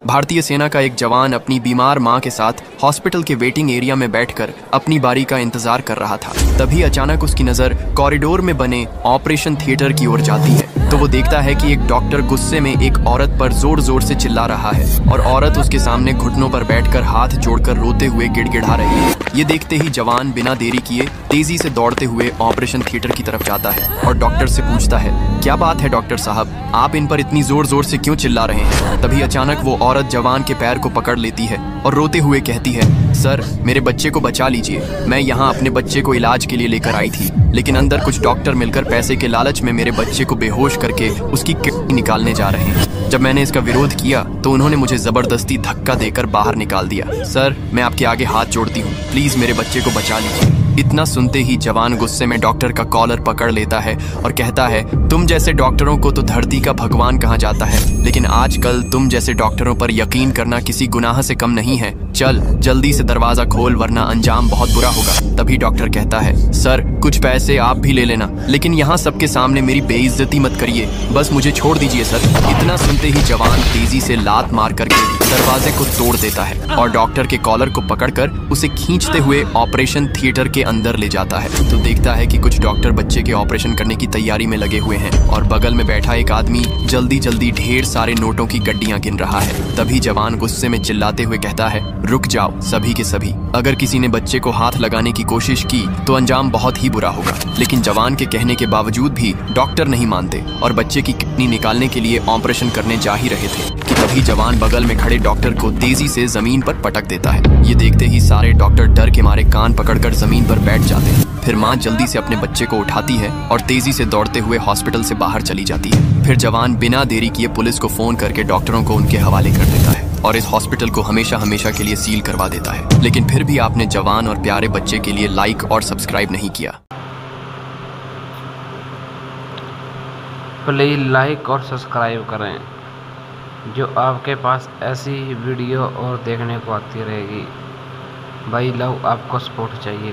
भारतीय सेना का एक जवान अपनी बीमार मां के साथ हॉस्पिटल के वेटिंग एरिया में बैठकर अपनी बारी का इंतजार कर रहा था। तभी अचानक उसकी नजर कॉरिडोर में बने ऑपरेशन थिएटर की ओर जाती है तो वो देखता है कि एक डॉक्टर गुस्से में एक औरत पर जोर जोर से चिल्ला रहा है और औरत उसके सामने घुटनों पर बैठकर हाथ जोड़कर रोते हुए गिड़गिड़ा रही है। ये देखते ही जवान बिना देरी किए तेजी से दौड़ते हुए ऑपरेशन थिएटर की तरफ जाता है और डॉक्टर से पूछता है, क्या बात है डॉक्टर साहब, आप इन पर इतनी जोर जोर से क्यों चिल्ला रहे हैं। तभी अचानक वो औरत जवान के पैर को पकड़ लेती है और रोते हुए कहती है, सर मेरे बच्चे को बचा लीजिए, मैं यहाँ अपने बच्चे को इलाज के लिए लेकर आई थी, लेकिन अंदर कुछ डॉक्टर मिलकर पैसे के लालच में मेरे बच्चे को बेहोश करके उसकी किडनी निकालने जा रहे हैं। जब मैंने इसका विरोध किया तो उन्होंने मुझे जबरदस्ती धक्का देकर बाहर निकाल दिया। सर मैं आपके आगे हाथ जोड़ती हूँ, प्लीज मेरे बच्चे को बचा लीजिए। इतना सुनते ही जवान गुस्से में डॉक्टर का कॉलर पकड़ लेता है और कहता है, तुम जैसे डॉक्टरों को तो धरती का भगवान कहा जाता है, लेकिन आजकल तुम जैसे डॉक्टरों पर यकीन करना किसी गुनाह से कम नहीं है। चल जल्दी से दरवाजा खोल वरना अंजाम बहुत बुरा होगा। तभी डॉक्टर कहता है, सर कुछ पैसे आप भी ले लेना, लेकिन यहाँ सबके सामने मेरी बेइज्जती मत करिए, बस मुझे छोड़ दीजिए सर। इतना सुनते ही जवान तेजी से लात मार करके दरवाजे को तोड़ देता है और डॉक्टर के कॉलर को पकड़कर उसे खींचते हुए ऑपरेशन थिएटर के अंदर ले जाता है तो देखता है कि कुछ डॉक्टर बच्चे के ऑपरेशन करने की तैयारी में लगे हुए हैं और बगल में बैठा एक आदमी जल्दी जल्दी ढेर सारे नोटों की गड्डियां गिन रहा है। तभी जवान गुस्से में चिल्लाते हुए कहता है, रुक जाओ सभी के सभी, अगर किसी ने बच्चे को हाथ लगाने की कोशिश की तो अंजाम बहुत ही बुरा होगा। लेकिन जवान के कहने के बावजूद भी डॉक्टर नहीं मानते और बच्चे की किडनी निकालने के लिए ऑपरेशन करने जा ही रहे थे कि तभी जवान बगल में खड़े डॉक्टर को तेजी से जमीन पर पटक देता है। ये देखते ही सारे डॉक्टर डर के मारे कान पकड़कर जमीन पर बैठ जाते हैं। फिर माँ जल्दी से अपने बच्चे को उठाती है और तेजी से दौड़ते हुए हॉस्पिटल से बाहर चली जाती है। फिर जवान बिना देरी किए पुलिस को फोन करके डॉक्टरों को उनके हवाले कर देता है और इस हॉस्पिटल को हमेशा हमेशा के लिए सील करवा देता है। लेकिन फिर भी आपने जवान और प्यारे बच्चे के लिए लाइक और सब्सक्राइब नहीं किया। प्लीज़ लाइक और सब्सक्राइब करें, जो आपके पास ऐसी वीडियो और देखने को आती रहेगी। भाई लव आपको सपोर्ट चाहिए।